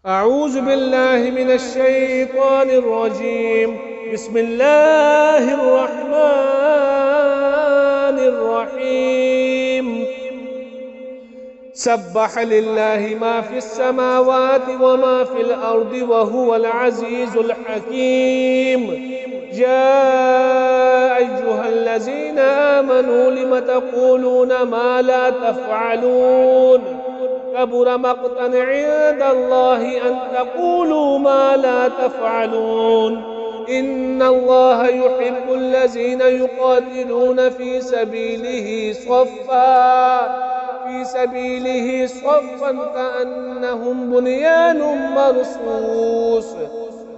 أعوذ بالله من الشيطان الرجيم. بسم الله الرحمن الرحيم. سبح لله ما في السماوات وما في الأرض وهو العزيز الحكيم. يا أيها الذين آمنوا لم تقولون ما لا تفعلون؟ كبر مقتا عند الله أن تقولوا ما لا تفعلون. إن الله يحب الذين يقاتلون في سبيله صفا كأنهم بنيان مرصوص.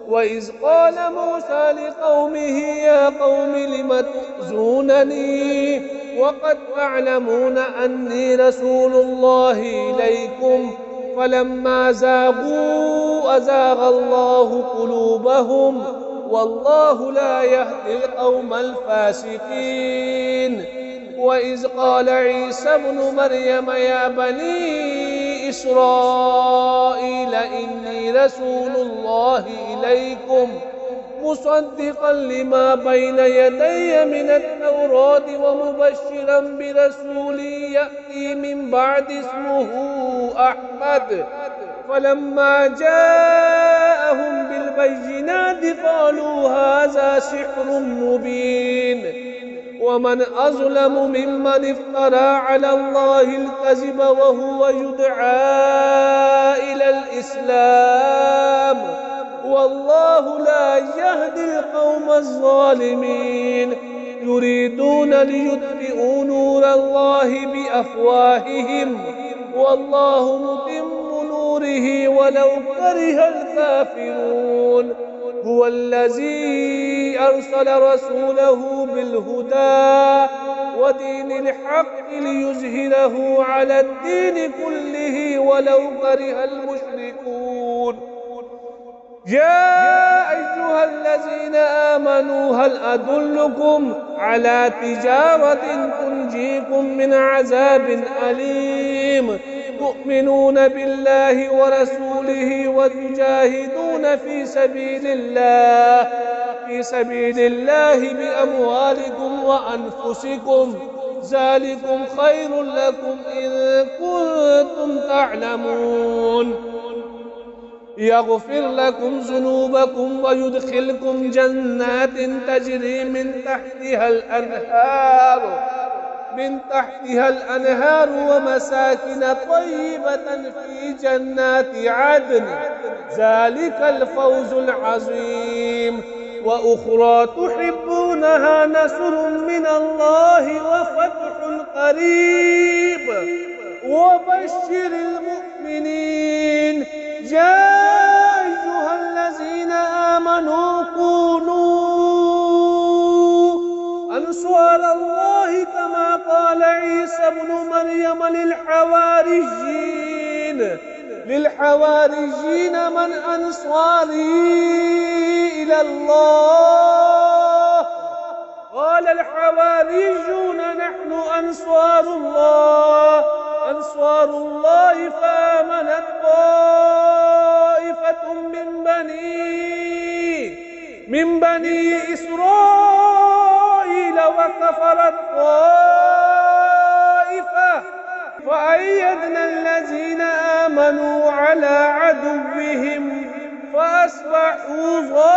وإذ قال موسى لقومه يا قوم لم تؤذونني وقد تعلمون أني رسول الله إليكم فلما زاغوا أزاغ الله قلوبهم والله لا يهدي القوم الفاسقين. وإذ قال عيسى ابن مريم يا بني إسرائيل إني رسول الله إليكم مصدقا لما بين يدي من التوراة ومبشرا برسول يأتي من بعد اسمه أحمد. فلما جاءهم بالبينات قالوا هذا سحر مبين. ومن أظلم ممن افترى على الله الكذب وهو يدعى إلى الإسلام والله لا يهدي القوم الظالمين. يريدون ليطفئوا نور الله بأفواههم والله متم نوره ولو كره الكافرون. هو الذي أرسل رسوله بالهدى ودين الحق ليظهره على الدين كله ولو كره المشركون. يا أيها الذين آمنوا هل أدلكم على تجارة تنجيكم من عذاب أليم؟ تؤمنون بالله ورسوله وتجاهدون في سبيل الله بأموالكم وأنفسكم ذلكم خير لكم إن كنتم تعلمون. يغفر لكم ذنوبكم ويدخلكم جنات تجري من تحتها الأنهار ومساكن طيبة في جنات عدن ذلك الفوز العظيم. وأخرى تحبونها نصر من الله وفتح قريب وبشر المؤمنين. يا أيها الذين آمنوا كونوا أنصار الله كما قال عيسى ابن مريم للحواريين من أنصاري إلى الله؟ قال الحواريون نحن أنصار الله فآمنت طائفة من بني إسرائيل وكفرت طائفة فأيدنا الذين آمنوا على عدوهم فأصبحوا ظاهرين.